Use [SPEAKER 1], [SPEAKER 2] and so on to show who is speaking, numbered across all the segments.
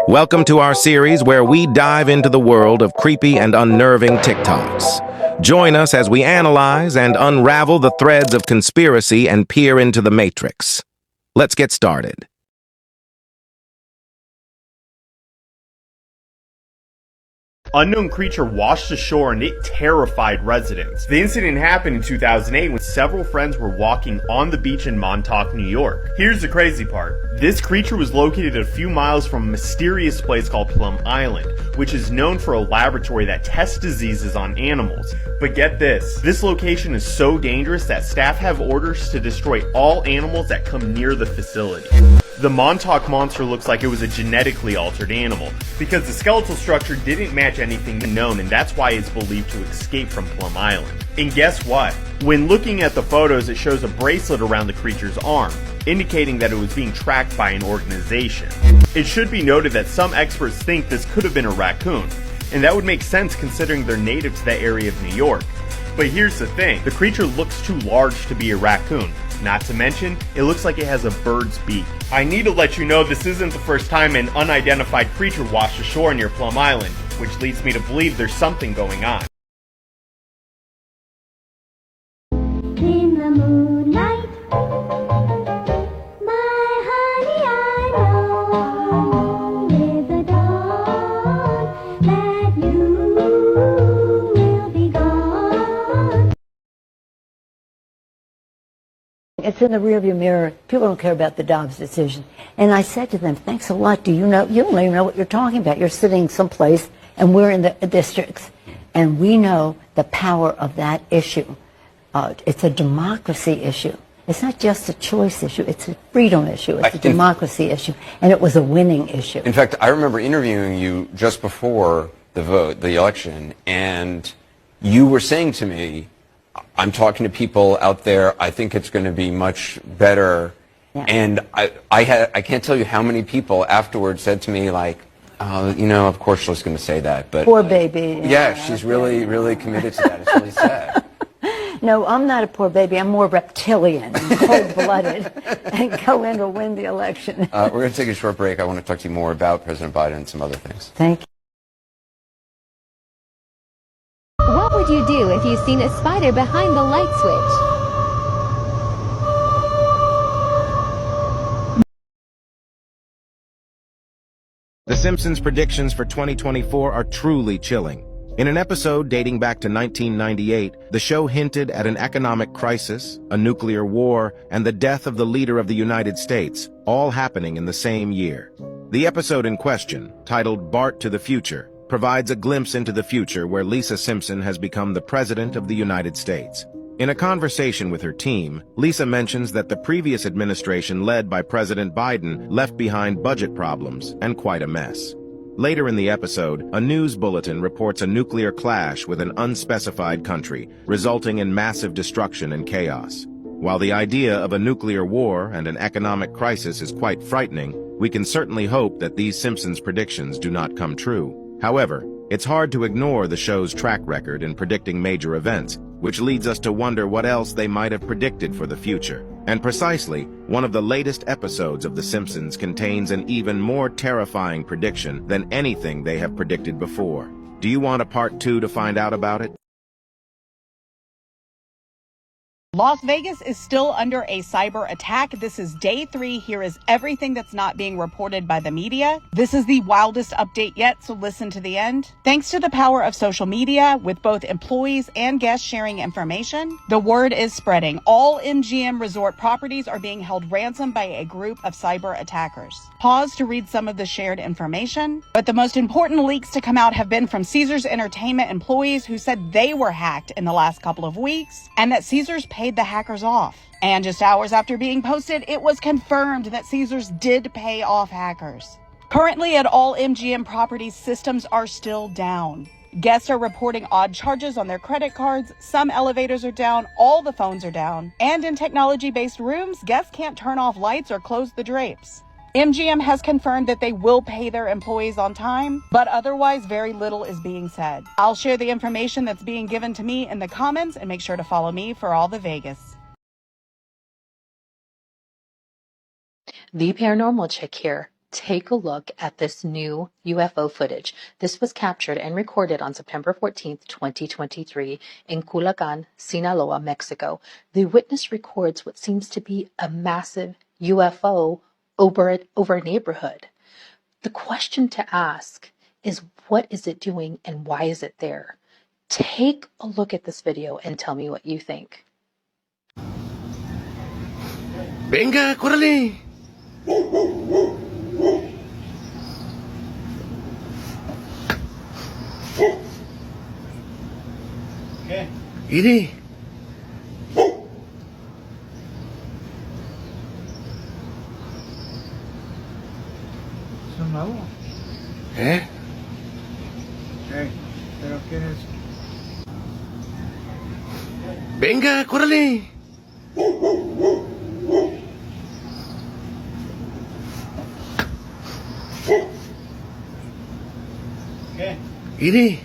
[SPEAKER 1] Welcome to our series where we dive into the world of creepy and unnerving TikToks. Join us as we analyze and unravel the threads of conspiracy and peer into the matrix. Let's get started.
[SPEAKER 2] Unknown creature washed ashore and it terrified residents. The incident happened in 2008 when several friends were walking on the beach in Montauk, New York. Here's the crazy part. This creature was located a few miles from a mysterious place called Plum Island, which is known for a laboratory that tests diseases on animals. But get this location is so dangerous that staff have orders to destroy all animals that come near the facility. The Montauk monster looks like it was a genetically altered animal, because the skeletal structure didn't match anything known, and that's why it's believed to escape from Plum Island. And guess what? When looking at the photos, it shows a bracelet around the creature's arm, indicating that it was being tracked by an organization. It should be noted that some experts think this could have been a raccoon, and that would make sense considering they're native to that area of New York. But here's the thing, the creature looks too large to be a raccoon. Not to mention, it looks like it has a bird's beak. I need to let you know this isn't the first time an unidentified creature washed ashore near Plum Island, which leads me to believe there's something going on.
[SPEAKER 3] In the moonlight, my honey, I know with the dawn that you will be gone.
[SPEAKER 4] It's in the rearview mirror. People don't care about the Dobbs decision. And I said to them, thanks a lot. Do you know? You don't even know what you're talking about. You're sitting someplace, and we're in the districts. And we know the power of that issue. It's a democracy issue. It's not just a choice issue. It's a freedom issue. It's a democracy issue. And it was a winning issue.
[SPEAKER 5] In fact, I remember interviewing you just before the election, and you were saying to me, I'm talking to people out there, I think it's going to be much better. Yeah. And I can't tell you how many people afterwards said to me, like, of course she's going to say that. But
[SPEAKER 4] poor baby.
[SPEAKER 5] Yeah, she's really, really committed to that. It's really sad.
[SPEAKER 4] No, I'm not a poor baby. I'm more reptilian, cold-blooded, and go in to win the election.
[SPEAKER 5] We're going to take a short break. I want to talk to you more about President Biden and some other things.
[SPEAKER 4] Thank you.
[SPEAKER 6] What would you do if you'd seen a spider behind the light switch?
[SPEAKER 1] The Simpsons' predictions for 2024 are truly chilling. In an episode dating back to 1998, the show hinted at an economic crisis, a nuclear war, and the death of the leader of the United States, all happening in the same year. The episode in question, titled Bart to the Future, provides a glimpse into the future where Lisa Simpson has become the President of the United States. In a conversation with her team, Lisa mentions that the previous administration led by President Biden left behind budget problems and quite a mess. Later in the episode, a news bulletin reports a nuclear clash with an unspecified country, resulting in massive destruction and chaos. While the idea of a nuclear war and an economic crisis is quite frightening, we can certainly hope that these Simpsons predictions do not come true. However, it's hard to ignore the show's track record in predicting major events, which leads us to wonder what else they might have predicted for the future. And precisely, one of the latest episodes of The Simpsons contains an even more terrifying prediction than anything they have predicted before. Do you want a part 2 to find out about it?
[SPEAKER 7] Las Vegas is still under a cyber attack. This is day 3. Here is everything that's not being reported by the media. This is the wildest update yet, so listen to the end. Thanks to the power of social media, with both employees and guests sharing information, the word is spreading. All MGM resort properties are being held ransom by a group of cyber attackers. Pause to read some of the shared information, but the most important leaks to come out have been from Caesars Entertainment employees who said they were hacked in the last couple of weeks, and that Caesars paid the hackers off. And just hours after being posted, it was confirmed that Caesars did pay off hackers. Currently at all MGM properties, systems are still down. Guests are reporting odd charges on their credit cards, some elevators are down, all the phones are down, and in technology-based rooms, guests can't turn off lights or close the drapes. MGM has confirmed that they will pay their employees on time, but otherwise very little is being said. I'll share the information that's being given to me in the comments, and make sure to follow me for all the Vegas.
[SPEAKER 8] The Paranormal Chick here. Take a look at this new UFO footage. This was captured and recorded on September 14th, 2023 in Culiacan, Sinaloa, Mexico. The witness records what seems to be a massive UFO over a neighborhood. The question to ask is, what is it doing and why is it there? Take a look at this video and tell me what you think.
[SPEAKER 9] Venga, córrele.
[SPEAKER 2] ¿Qué?
[SPEAKER 9] Mire.
[SPEAKER 10] ¿Es un nuevo?
[SPEAKER 9] ¿Eh?
[SPEAKER 10] ¿Pero quién es?
[SPEAKER 9] Venga, córrele.
[SPEAKER 2] ¿Qué?
[SPEAKER 9] Mire.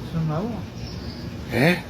[SPEAKER 10] ¿Es un nuevo?
[SPEAKER 9] ¿Eh?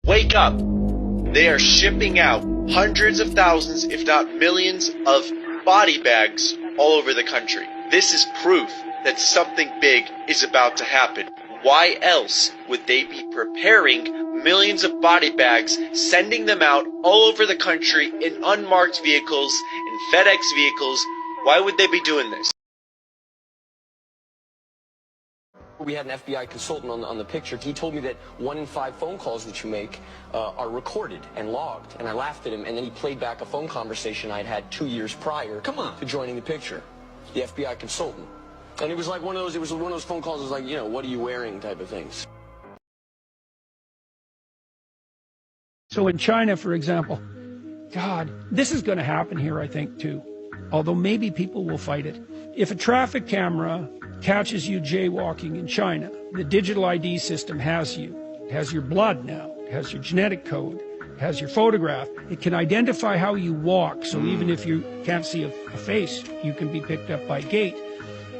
[SPEAKER 11] Wake up! They are shipping out hundreds of thousands, if not millions, of body bags all over the country. This is proof that something big is about to happen. Why else would they be preparing millions of body bags, sending them out all over the country in unmarked vehicles, in FedEx vehicles? Why would they be doing this?
[SPEAKER 12] We had an FBI consultant on the picture. He told me that 1 in 5 phone calls that you make are recorded and logged. And I laughed at him, and then he played back a phone conversation I'd had 2 years prior to joining the picture. The FBI consultant. And it was like one of those phone calls that was like, you know, what are you wearing type of things.
[SPEAKER 10] So in China, for example, God, this is going to happen here, I think, too. Although maybe people will fight it. If a traffic camera catches you jaywalking in China, the digital ID system has you. It has your blood now. It has your genetic code. It has your photograph. It can identify how you walk, so even if you can't see a face, you can be picked up by gait.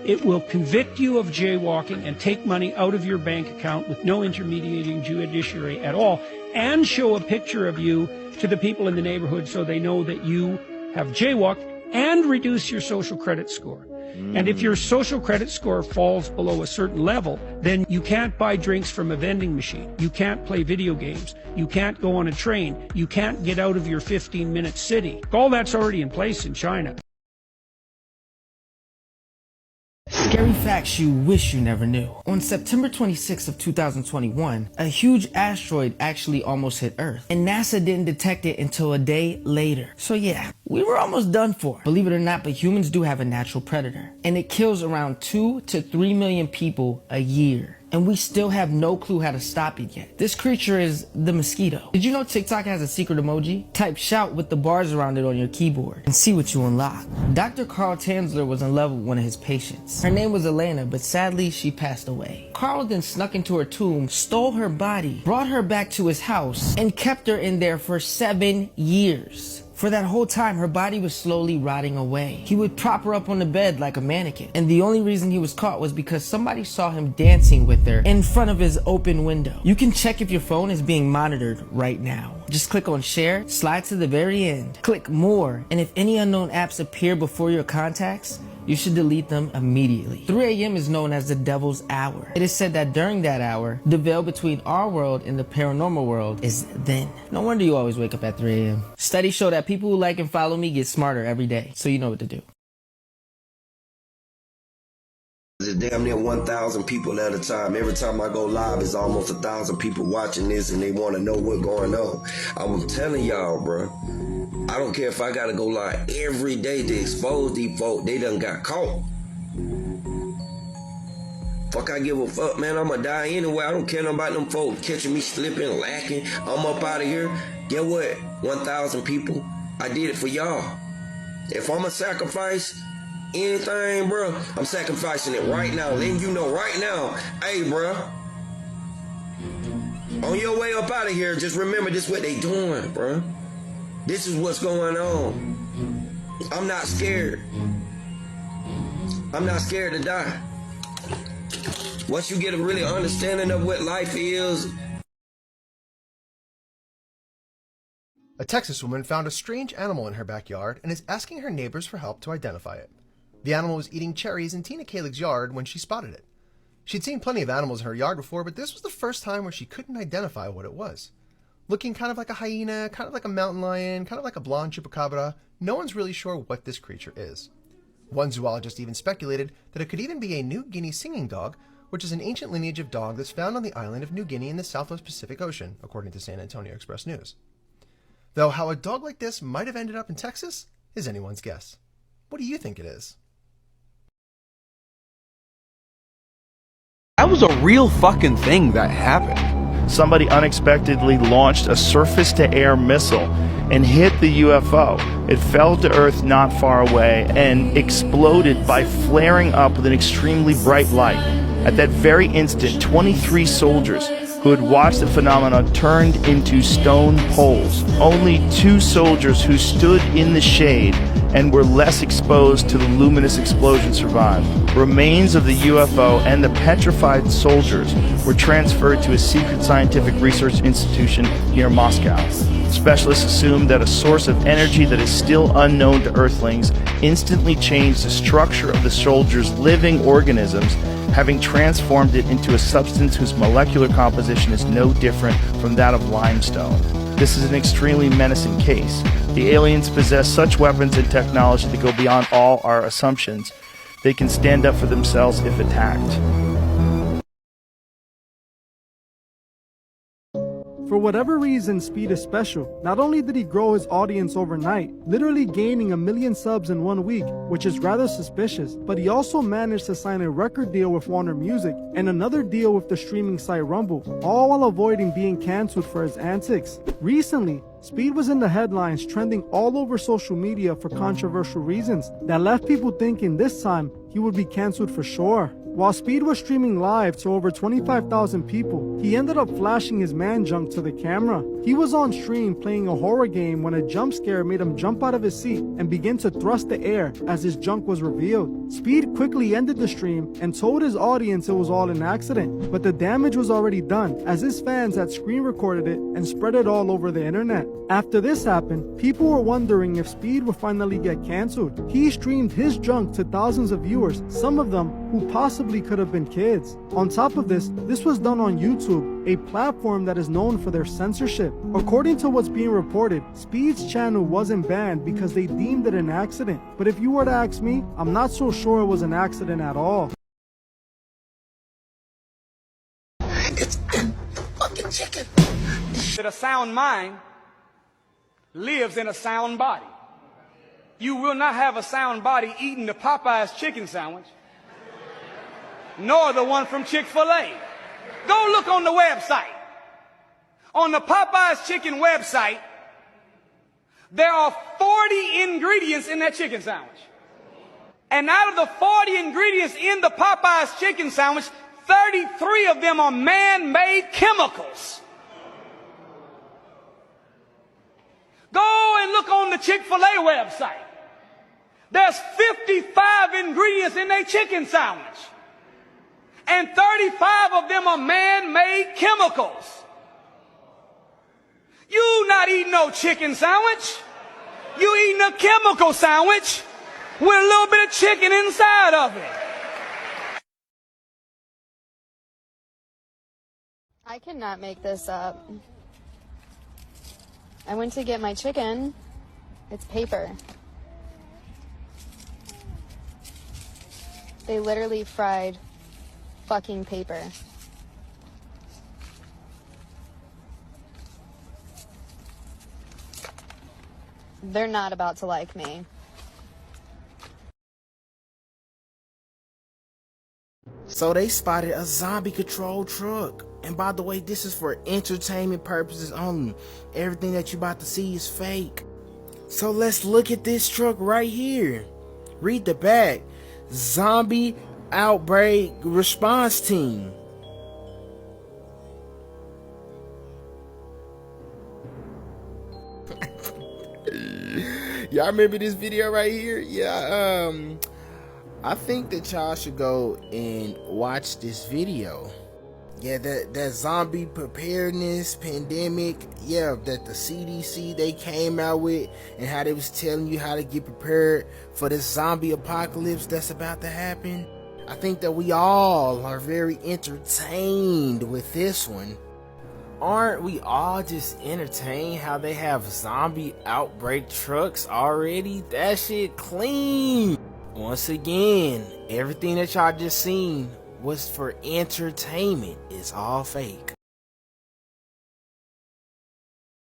[SPEAKER 10] It will convict you of jaywalking and take money out of your bank account with no intermediating judiciary at all, and show a picture of you to the people in the neighborhood so they know that you have jaywalked, and reduce your social credit score. And if your social credit score falls below a certain level, then you can't buy drinks from a vending machine. You can't play video games. You can't go on a train. You can't get out of your 15-minute city. All that's already in place in China.
[SPEAKER 13] Scary facts you wish you never knew. On September 26th of 2021, a huge asteroid actually almost hit Earth, and NASA didn't detect it until a day later. So yeah, we were almost done for. Believe it or not, but humans do have a natural predator, and it kills around 2 to 3 million people a year. And we still have no clue how to stop it yet. This creature is the mosquito. Did you know TikTok has a secret emoji? Type shout with the bars around it on your keyboard and see what you unlock. Dr. Carl Tanzler was in love with one of his patients. Her name was Elena, but sadly she passed away. Carl then snuck into her tomb, stole her body, brought her back to his house, and kept her in there for 7 years. For that whole time, her body was slowly rotting away. He would prop her up on the bed like a mannequin. And the only reason he was caught was because somebody saw him dancing with her in front of his open window. You can check if your phone is being monitored right now. Just click on share, slide to the very end, click more, and if any unknown apps appear before your contacts, you should delete them immediately. 3 a.m. is known as the devil's hour. It is said that during that hour, the veil between our world and the paranormal world is thin. No wonder you always wake up at 3 a.m. Studies show that people who like and follow me get smarter every day, so you know what to do.
[SPEAKER 14] There's damn near 1,000 people at a time. Every time I go live, it's almost 1,000 people watching this and they want to know what's going on. I'm telling y'all, bro, I don't care if I got to go live every day to expose these folk. They done got caught. Fuck, I give a fuck, man. I'm going to die anyway. I don't care nothing about them folks catching me slipping, lacking. I'm up out of here. Get what? 1,000 people. I did it for y'all. If I'm a sacrifice anything, bro, I'm sacrificing it right now. Letting you know right now, hey, bro, on your way up out of here, just remember this is what they doing, bro. This is what's going on. I'm not scared. I'm not scared to die. Once you get a really understanding of what life is.
[SPEAKER 15] A Texas woman found a strange animal in her backyard and is asking her neighbors for help to identify it. The animal was eating cherries in Tina Kalig's yard when she spotted it. She'd seen plenty of animals in her yard before, but this was the first time where she couldn't identify what it was. Looking kind of like a hyena, kind of like a mountain lion, kind of like a blonde chupacabra, no one's really sure what this creature is. One zoologist even speculated that it could even be a New Guinea singing dog, which is an ancient lineage of dog that's found on the island of New Guinea in the Southwest Pacific Ocean, according to San Antonio Express News. Though how a dog like this might have ended up in Texas is anyone's guess. What do you think it is?
[SPEAKER 16] That was a real fucking thing that happened.
[SPEAKER 17] Somebody unexpectedly launched a surface-to-air missile and hit the UFO. It fell to Earth not far away and exploded by flaring up with an extremely bright light. At that very instant, 23 soldiers who had watched the phenomenon turned into stone poles. Only 2 soldiers who stood in the shade and were less exposed to the luminous explosion survived. Remains of the UFO and the petrified soldiers were transferred to a secret scientific research institution near Moscow. Specialists assumed that a source of energy that is still unknown to Earthlings instantly changed the structure of the soldiers' living organisms, having transformed it into a substance whose molecular composition is no different from that of limestone. This is an extremely menacing case. The aliens possess such weapons and technology that go beyond all our assumptions. They can stand up for themselves if attacked.
[SPEAKER 18] For whatever reason, Speed is special. Not only did he grow his audience overnight, literally gaining 1 million subs in 1 week, which is rather suspicious, but he also managed to sign a record deal with Warner Music and another deal with the streaming site Rumble, all while avoiding being cancelled for his antics. Recently, Speed was in the headlines trending all over social media for controversial reasons that left people thinking this time he would be cancelled for sure. While Speed was streaming live to over 25,000 people, he ended up flashing his man junk to the camera. He was on stream playing a horror game when a jump scare made him jump out of his seat and begin to thrust the air as his junk was revealed. Speed quickly ended the stream and told his audience it was all an accident, but the damage was already done as his fans had screen recorded it and spread it all over the internet. After this happened, people were wondering if Speed would finally get cancelled. He streamed his junk to thousands of viewers, some of them who possibly could have been kids. On top of this was done on YouTube, a platform that is known for their censorship. According to what's being reported, Speed's channel wasn't banned because they deemed it an accident. But if you were to ask me, I'm not so sure it was an accident at all.
[SPEAKER 9] It's fucking chicken.
[SPEAKER 19] That a sound mind lives in a sound body. You will not have a sound body eating the Popeye's chicken sandwich, nor the one from Chick-fil-A. Go look on the website. On the Popeye's chicken website, there are 40 ingredients in that chicken sandwich. And out of the 40 ingredients in the Popeye's chicken sandwich, 33 of them are man-made chemicals. Go and look on the Chick-fil-A website. There's 55 ingredients in their chicken sandwich. And 35 of them are man-made chemicals. You not eating no chicken sandwich. You eating a chemical sandwich with a little bit of chicken inside of it.
[SPEAKER 20] I cannot make this up. I went to get my chicken. It's paper. They literally fried fucking paper. They're not about to like me.
[SPEAKER 21] So they spotted a zombie controlled truck. And by the way, this is for entertainment purposes only. Everything that you about to see is fake. So let's look at this truck right here. Read the back. Zombie Outbreak Response Team. Y'all remember this video right here? Yeah, I think that y'all should go and watch this video. Yeah, that zombie preparedness pandemic, yeah, that the CDC they came out with, and how they was telling you how to get prepared for this zombie apocalypse that's about to happen. I think that we all are very entertained with this one. Aren't we all just entertained how they have zombie outbreak trucks already? That shit clean. Once again, everything that y'all just seen was for entertainment. It's all fake.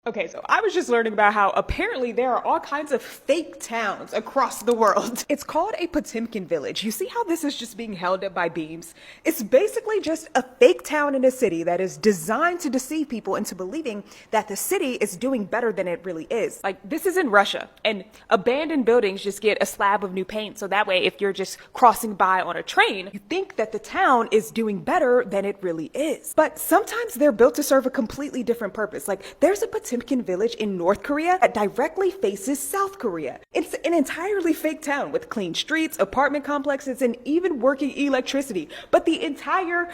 [SPEAKER 22] Okay, so I was just learning about how apparently there are all kinds of fake towns across the world. It's called a Potemkin village. You see how this is just being held up by beams? It's basically just a fake town in a city that is designed to deceive people into believing that the city is doing better than it really is. Like, this is in Russia, and abandoned buildings just get a slab of new paint, so that way if you're just crossing by on a train, you think that the town is doing better than it really is. But sometimes they're built to serve a completely different purpose. Like, there's a Potemkin village in North Korea that directly faces South Korea. It's an entirely fake town with clean streets, apartment complexes, and even working electricity. But the entire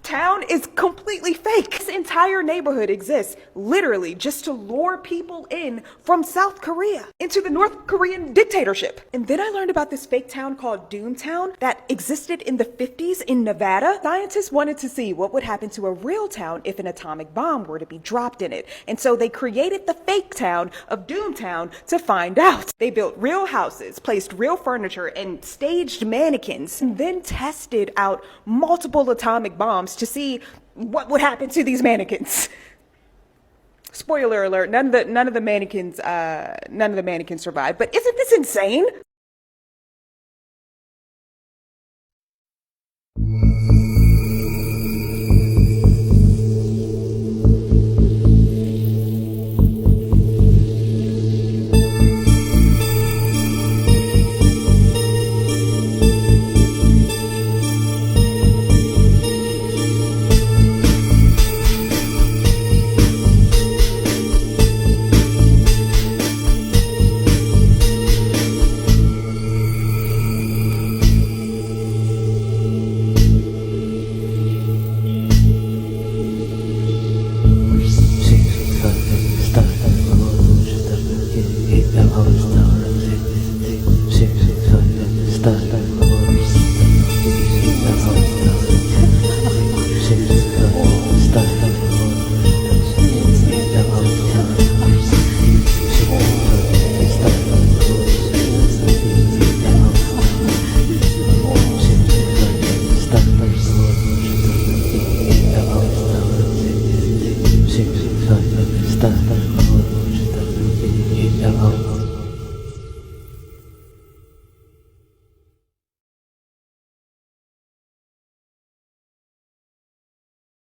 [SPEAKER 22] town is completely fake. This entire neighborhood exists literally just to lure people in from South Korea into the North Korean dictatorship. And then I learned about this fake town called Doomtown that existed in the 50s in Nevada. Scientists wanted to see what would happen to a real town if an atomic bomb were to be dropped in it. And so they created the fake town of Doomtown to find out. They built real houses, placed real furniture, and staged mannequins, and then tested out multiple atomic bombs to see what would happen to these mannequins. Spoiler alert, none of the mannequins survived. But isn't this insane?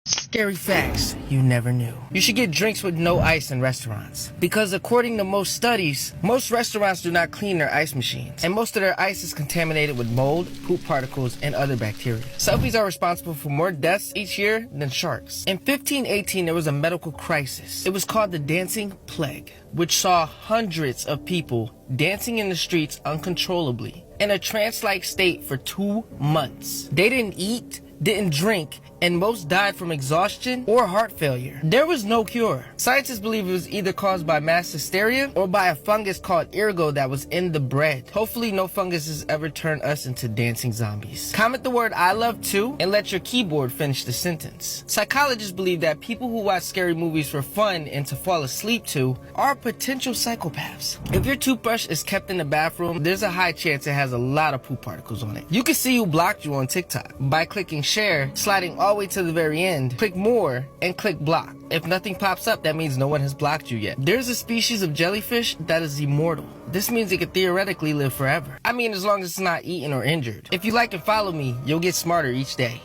[SPEAKER 13] Scary facts you never knew. You should get drinks with no ice in restaurants. Because according to most studies, most restaurants do not clean their ice machines. And most of their ice is contaminated with mold, poop particles, and other bacteria. Selfies are responsible for more deaths each year than sharks. In 1518, there was a medical crisis. It was called the Dancing Plague, which saw hundreds of people dancing in the streets uncontrollably in a trance-like state for 2 months. They didn't eat, didn't drink, and most died from exhaustion or heart failure. There was no cure. Scientists believe it was either caused by mass hysteria or by a fungus called ergo that was in the bread. Hopefully no fungus has ever turned us into dancing zombies. Comment the word I love too and let your keyboard finish the sentence. Psychologists believe that people who watch scary movies for fun and to fall asleep to are potential psychopaths. If your toothbrush is kept in the bathroom, there's a high chance it has a lot of poop particles on it. You can see who blocked you on TikTok by clicking share, sliding all the way to the very end, click more, and click block. If nothing pops up, that means no one has blocked you yet. There's a species of jellyfish that is immortal. This means it could theoretically live forever. I mean, as long as it's not eaten or injured. If you like and follow me, you'll get smarter each day.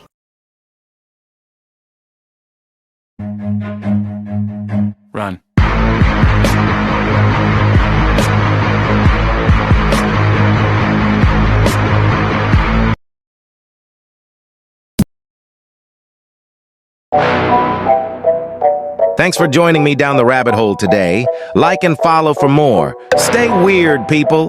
[SPEAKER 16] Run.
[SPEAKER 1] Thanks for joining me down the rabbit hole today. Like and follow for more. Stay weird, people.